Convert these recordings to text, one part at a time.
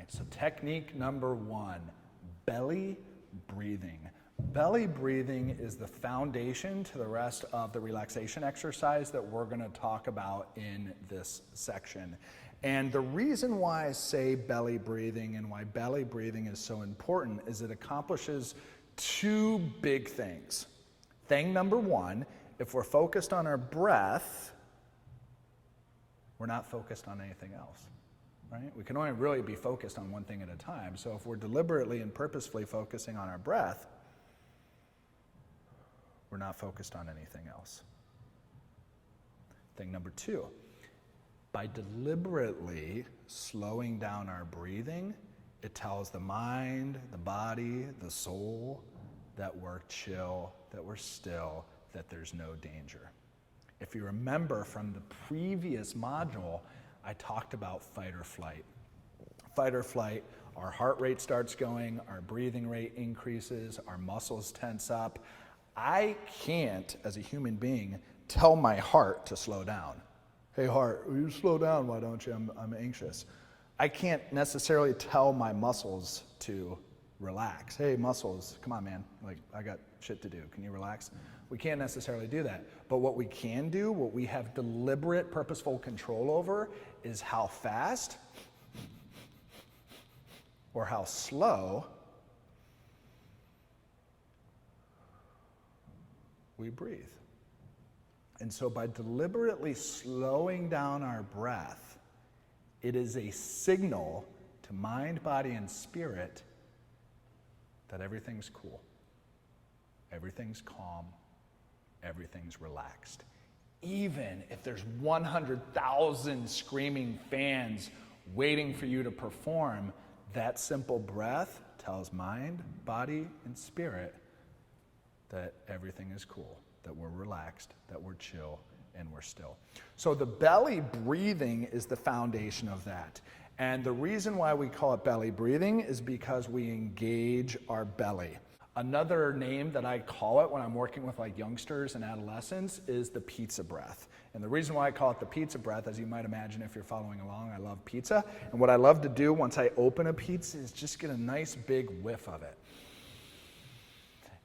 right, so technique number 1, belly breathing. Belly breathing is the foundation to the rest of the relaxation exercise that we're going to talk about in this section. And the reason why I say belly breathing and why belly breathing is so important is it accomplishes 2 big things. Thing number 1, if we're focused on our breath, we're not focused on anything else, right? We can only really be focused on one thing at a time. So if we're deliberately and purposefully focusing on our breath, we're not focused on anything else. Thing number 2, by deliberately slowing down our breathing, it tells the mind, the body, the soul that we're chill, that we're still, that there's no danger. If you remember from the previous module, I talked about fight or flight. Fight or flight, our heart rate starts going, our breathing rate increases, our muscles tense up. I can't, as a human being, tell my heart to slow down. Hey heart, will you slow down? Why don't you? I'm anxious. I can't necessarily tell my muscles to relax. Hey muscles, come on man, like I got shit to do. Can you relax? We can't necessarily do that. But what we can do, what we have deliberate, purposeful control over is how fast or how slow we breathe. And so by deliberately slowing down our breath, it is a signal to mind, body, and spirit that everything's cool, everything's calm, everything's relaxed. Even if there's 100,000 screaming fans waiting for you to perform, that simple breath tells mind, body, and spirit that everything is cool, that we're relaxed, that we're chill, and we're still. So the belly breathing is the foundation of that. And the reason why we call it belly breathing is because we engage our belly. Another name that I call it when I'm working with like youngsters and adolescents is the pizza breath. And the reason why I call it the pizza breath, as you might imagine if you're following along, I love pizza. And what I love to do once I open a pizza is just get a nice big whiff of it.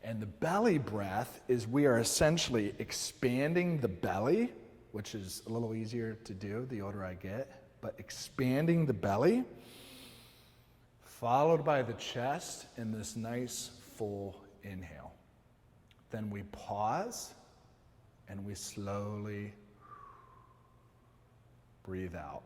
And the belly breath is we are essentially expanding the belly, which is a little easier to do the older I get, but expanding the belly, followed by the chest in this nice full inhale. Then we pause and we slowly breathe out.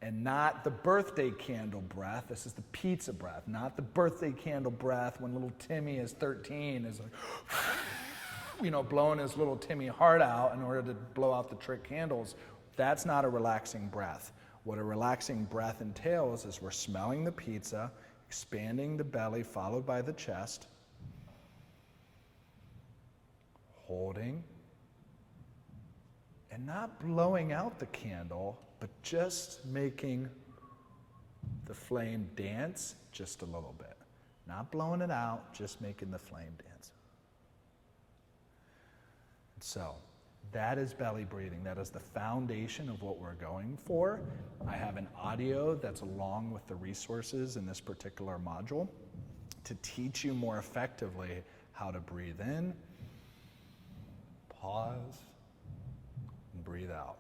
And not the birthday candle breath. This is the pizza breath, not the birthday candle breath when little Timmy is 13 is like, blowing his little Timmy heart out in order to blow out the trick candles. That's not a relaxing breath. What a relaxing breath entails is we're smelling the pizza, expanding the belly, followed by the chest, holding, and not blowing out the candle, but just making the flame dance just a little bit. Not blowing it out, just making the flame dance. So, that is belly breathing. That is the foundation of what we're going for. I have an audio that's along with the resources in this particular module to teach you more effectively how to breathe in, pause, and breathe out.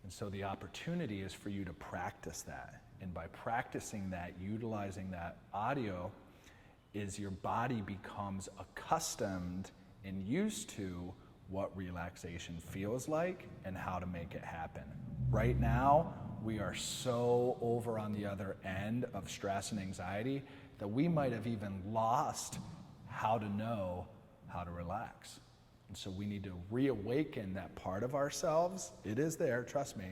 And so the opportunity is for you to practice that. And by practicing that, utilizing that audio, is your body becomes accustomed and used to what relaxation feels like and how to make it happen. Right now, we are so over on the other end of stress and anxiety that we might have even lost how to know how to relax. And so we need to reawaken that part of ourselves, it is there, trust me,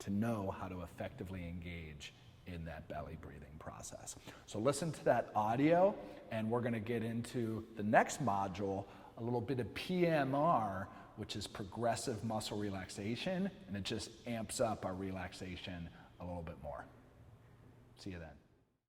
to know how to effectively engage in that belly breathing process. So listen to that audio, and we're going to get into the next module, a little bit of PMR, which is progressive muscle relaxation, and it just amps up our relaxation a little bit more. See you then.